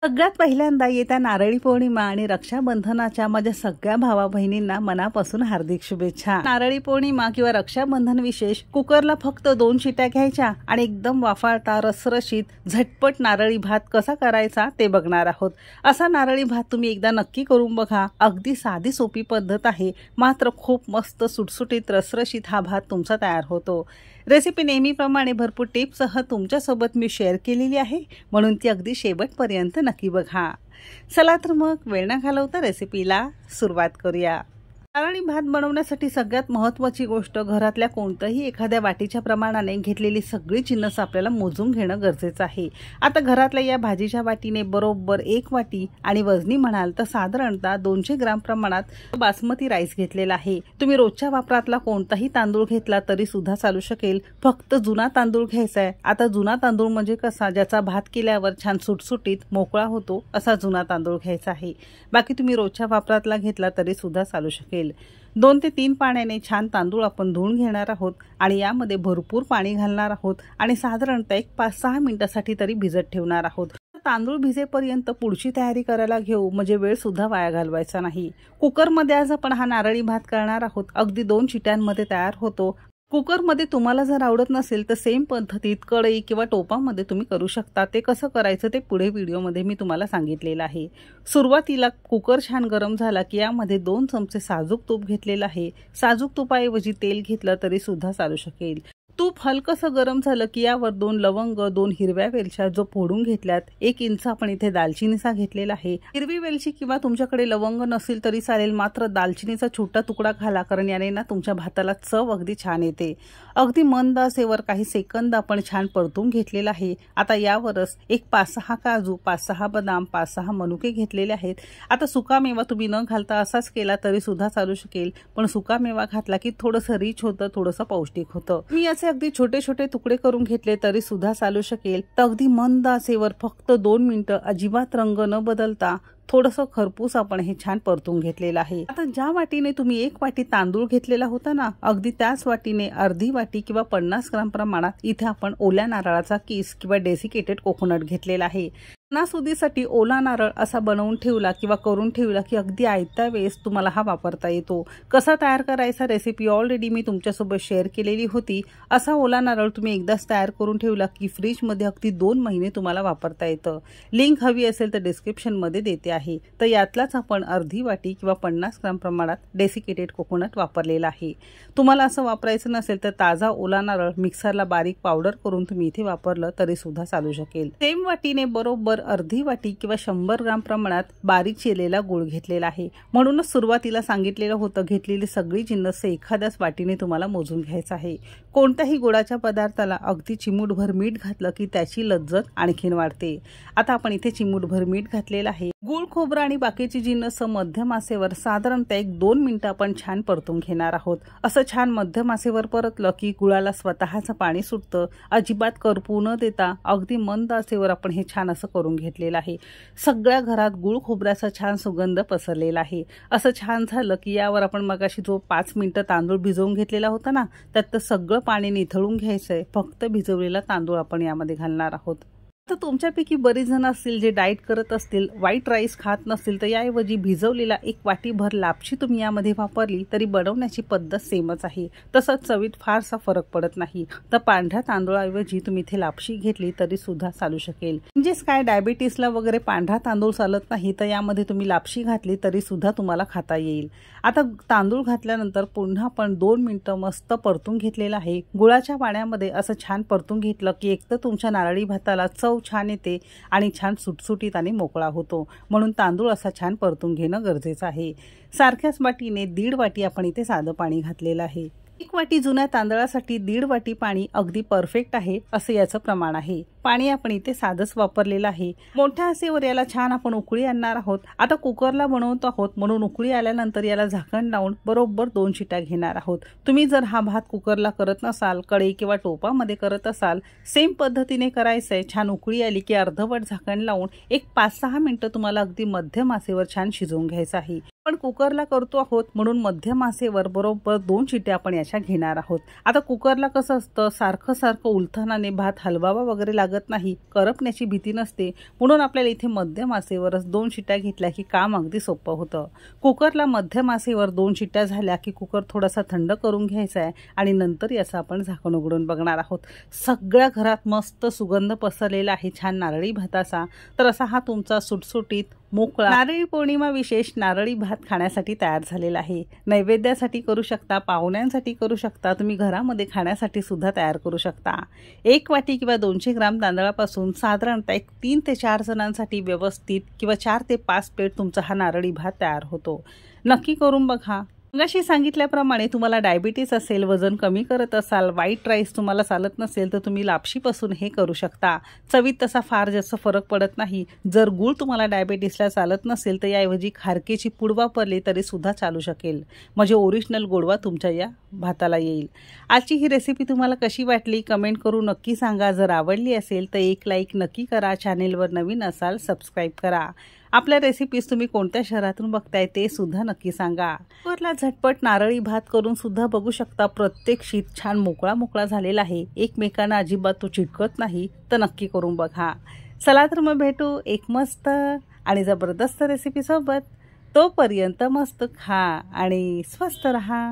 सगळ्यात पहिल्यांदा येत्या नारळी पौर्णिमा आणि रक्षाबंधनाच्या माझ्या सगळ्या भावा बहिणींना मनापासून हार्दिक शुभेच्छा। नारळी पौर्णिमा किंवा रक्षाबंधन विशेष कुकरला फक्त 2 शिट्या घ्यायच्या आणि एकदम वाफाळता रसरशीत झटपट नारळी भात कसा करायचा ते बघणार आहोत। असा नारळी भात तुम्ही एकदा नक्की करून बघा। अगदी साधी सोपी पद्धत आहे, मात्र खूप मस्त सुटसुटीत रसरशीत हा भात तुमचा तयार होतो। रेसिपी नेहमीप्रमाणे भरपूर टिप्ससह तुमच्यासोबत मी शेअर केलेली आहे, म्हणून ती अगदी शेवटपर्यंत नक्की बघा। चला तर मग वेळ न घालवता रेसिपीला सुरुवात करूया। नारळी भात बनवण्यासाठी सगळ्यात महत्त्वाची गोष्ट घरातल्या कोणत्याही एखाद्या वाटीच्या प्रमाणाने घेतलेली सगळी जिन्नस आपल्याला मोजून घेणं गरजेचं आहे। आता घरातल्या या भाजीच्या वाटीने बरोबर 1 वाटी आणि वजनी म्हणाल तर साधारणतः 200 ग्राम प्रमाणात बासमती राईस घेतलेला आहे। तुम्ही रोजच्या वापरातला कोणताही तांदूळ घेतला तरी सुद्धा चालू शकेल, फक्त जुना तांदूळ घ्यायचा आहे। आता जुना तांदूळ म्हणजे कसा, ज्याचा भात केल्यावर छान सुटसुटीत मोकळा होतो असा जुना तांदूळ घ्यायचा आहे। बाकी तुम्ही रोजच्या वापरातला घेतला तरी सुद्धा चालू शकेल। 2 ते 3 पाण्याने छान तांदूळ आपण धुवून घेणार आहोत आणि यामध्ये भरपूर पाणी घालणार आहोत आणि साधारणतः 5-6 मिनिटांसाठी तरी भिजत ठेवणार आहोत। तांदूळ भिजेपर्यंत पुढची तयारी करायला घेऊ, म्हणजे वेळ सुद्धा वाया घालवायचा नाही। कुकरमध्ये आज आपण हा नारळी भात करणार आहोत। अगदी 2 शिट्यांमध्ये तयार होतो। कुकरमध्ये तुम्हाला जर आवडत नसेल तर सेम पद्धतीत कढई किंवा टोपामध्ये तुम्ही करू शकता। ते कसं करायचं ते पुढे व्हिडिओमध्ये मी तुम्हाला सांगितलेलं आहे। सुरुवातीला कुकर छान गरम झाला की यामध्ये 2 चमचे साजूक तूप घेतलेलं आहे। साजूक तुपाऐवजी तेल घेतलं तरी सुद्धा चालू शकेल। तूप हलकसं गरम झालं की यावर 2 लवंग, 2 हिरव्या वेलच्या जो फोडून घेतल्यात, 1 इंच आपण इथे दालचिनीचा घेतलेला आहे। हिरवी वेलची किंवा तुमच्याकडे लवंग नसेल तरी चालेल, मात्र दालचिनीचा छोटा तुकडा घाला, कारण याने ना तुमच्या भाताला चव अगदी छान येते। अगदी मंद आचेवर काही सेकंद आपण छान परतून घेतलेला आहे। आता यावरच एक 5-6 काजू, 5-6 बदाम, 5-6 मनुके घेतलेले आहेत। आता सुकामेवा तुम्ही न घालता असाच केला तरी सुद्धा चालू शकेल, पण सुकामेवा घातला की थोडंसं रिच होतं, थोडंसं पौष्टिक होतं। मी अगदी छोटे छोटे तुकडे करून घेतले तरी सुद्धा चालू शकेल। तर अगदी मंद आचेवर फक्त 2 मिनिटं अजिबात रंग न बदलता थोडंसं खरपूस आपण हे छान परतून घेतलेलं आहे। आता ज्या वाटीने तुम्ही 1 वाटी तांदूळ घेतलेला होता ना, अगदी त्याच वाटीने अर्धी वाटी किंवा 50 ग्राम प्रमाणात इथे आपण ओल्या नारळाचा किस किंवा डेसिकेटेड कोकोनट घेतलेला आहे। सणासुदीसाठी ओला नारळ असा बनवून ठेवला किंवा करून ठेवला की अगदी आयत्या वेळेस तुम्हाला हा वापरता येतो। कसा तयार करायचा रेसिपी ऑलरेडी मी तुमच्यासोबत शेअर केलेली होती। असा ओला नारळ तुम्ही एकदाच तयार करून ठेवला की फ्रीजमध्ये अगदी 2 महिने तुम्हाला वापरता येतं। लिंक हवी असेल तर डिस्क्रिप्शनमध्ये देते आहे। तर यातलाच आपण अर्धी वाटी किंवा 50 ग्राम प्रमाणात डेसिकेटेड कोकोनट वापरलेला आहे। तुम्हाला असं वापरायचं नसेल तर ताजा ओला नारळ मिक्सरला बारीक पावडर करून तुम्ही इथे वापरलं तरी सुद्धा चालू शकेल। सेम वाटीने बरोबर अर्धी वाटी किंवा 100 ग्राम प्रमाणात बारीक चिरलेला गूळ घेतलेला आहे। म्हणूनच सुरुवातीला सांगितलेलं होतं, घेतलेली सगळी जिन्नस एखाद्याच वाटीने तुम्हाला मोजून घ्यायचं आहे। कोणत्याही गोडाच्या पदार्थाला अगदी चिमूटभर मीठ घातलं की त्याची लज्जत आणखीन वाढते। आता आपण इथे चिमूटभर मीठ घातलेलं आहे। गूळ, खोबरं आणि बाकीची जिन्नस मध्यम आचेवर साधारणतः 1-2 मिनिटं आपण छान परतून घेणार आहोत। असं छान मध्यम आचेवर परतलं की गुळाला स्वतःचं पाणी सुटतं। अजिबात करपू न देता अगदी मंद आचेवर आपण हे छान असं करून घेतलेलं आहे। सगळ्या घरात गूळ खोबऱ्याचा छान सुगंध पसरलेला आहे। असं छान झालं की यावर आपण मगाशी जो 5 मिनिटं तांदूळ भिजवून घेतलेला होता ना, त्यात सगळं पाणी निथळून घ्यायचंय। फक्त भिजवलेला तांदूळ आपण यामध्ये घालणार आहोत। तर तुमच्यापैकी बरेच जण असतील जे डाएट करत असतील, व्हाईट राईस खात नसतील, तर याऐवजी भिजवलेला 1 वाटीभर लापशी तुम्ही यामध्ये वापरली तरी बनवण्याची पद्धत सेमच आहे। तसंच चवीत फारसा फरक पडत नाही। तर पांढऱ्या तांदूळाऐवजी तुम्ही इथे लापशी घेतली तरी सुद्धा चालू शकेल। म्हणजेच काय, डायबिटीसला वगैरे पांढरा तांदूळ चालत नाही, तर यामध्ये तुम्ही लापशी घातली तरी सुद्धा तुम्हाला खाता येईल। आता तांदूळ घातल्यानंतर पुन्हा आपण 2 मिनिटं मस्त परतून घेतलेलं आहे। गुळाच्या पाण्यामध्ये असं छान परतून घेतलं की एक तर तुमच्या नारळी भाताला चव छान येते आणि छान सुटसुटीत आणि मोकळा होतो। म्हणून तांदूळ असा छान परतून घेणं गरजेचं आहे। सारख्याच वाटीने 1.5 वाटी आपण इथे साधं पाणी घातलेलं आहे। 1 वाटी जुन्या तांदळासाठी 1.5 वाटी पाणी अगदी परफेक्ट आहे असं याचं प्रमाण आहे। पाणी आपण इथे साधंच वापरलेलं आहे। मोठ्या आचेवर याला छान आपण उकळी आणणार आहोत। आता कुकरला बनवतो आहोत, म्हणून उकळी आल्यानंतर याला झाकण लावून बरोबर 2 शिट्या घेणार आहोत। तुम्ही जर हा भात कुकरला करत नसाल, कढई किंवा टोपामध्ये करत असाल, सेम पद्धतीने करायचंय। छान उकळी आली की अर्धवट झाकण लावून एक 5-6 मिनिटं तुम्हाला अगदी मध्यम आचेवर छान शिजवून घ्यायचं आहे। पण कुकरला करतो आहोत म्हणून मध्यम आचेवर बरोबर 2 शिट्या आपण याच्या घेणार आहोत। आता कुकरला कसं असतं, सारखं उलथनाने भात हलवावा वगैरे लागत नाही, करपण्याची भीती नसते, म्हणून आपल्याला इथे मध्यम आचेवरच 2 शिट्या घेतल्या की काम अगदी सोपं होतं। कुकरला मध्यम आचेवर 2 शिट्या झाल्या की कुकर थोडासा थंड करून घ्यायचा आहे आणि नंतर याचं आपण झाकण उघडून बघणार आहोत। सगळ्या घरात मस्त सुगंध पसरलेला आहे छान नारळी भाताचा। तर असा हा तुमचा सुटसुटीत मोकळा नारळी पौर्णिमा विशेष नारळी भात खाण्यासाठी तयार झालेला आहे। नैवेद्यासाठी करू शकता, पाहुण्यांसाठी करू शकता, तुम्ही घरामध्ये खाण्यासाठी सुद्धा तयार करू शकता। 1 वाटी किंवा 200 ग्राम तांदळापासून साधारणतः 3 ते 4 जणांसाठी व्यवस्थित किंवा 4 ते 5 प्लेट तुमचा हा नारळी भात तयार होतो। नक्की करून बघा। मगाशी सांगितल्याप्रमाणे तुम्हाला डायबिटीज असेल, वजन कमी करत असाल, व्हाईट राईस तुम्हाला चालत नसेल तर तुम्ही लापशीपासून हे करू शकता। चवीत तसा फार जास्त फरक पडत नाही। जर गूळ तुम्हाला डायबिटीसला चालत नसेल तर याऐवजी खारकेची पूड वापरली तरी सुद्धा चालू शकेल, म्हणजे ओरिजिनल गोडवा तुमच्या या भाताला येईल। आजची ही रेसिपी तुम्हाला कशी वाटली कमेंट करून नक्की सांगा। जर आवडली असेल तर एक लाईक नक्की करा, चॅनेलवर नवीन असाल सबस्क्राईब करा। आपल्या रेसिपीज तुम्ही कोणत्या शहरातून बघताय ते सुद्धा नक्की सांगा। कुकरला झटपट नारळी भात करून सुद्धा बघू शकता, प्रत्येक शीत छान मोकळा झालेला आहे, एकमेकांना अजिबात तो चिटकत नाही, तर नक्की करून बघा। चला तर मग भेटू एक मस्त आणि जबरदस्त रेसिपी सोबत। तोपर्यंत मस्त खा आणि स्वस्त रहा।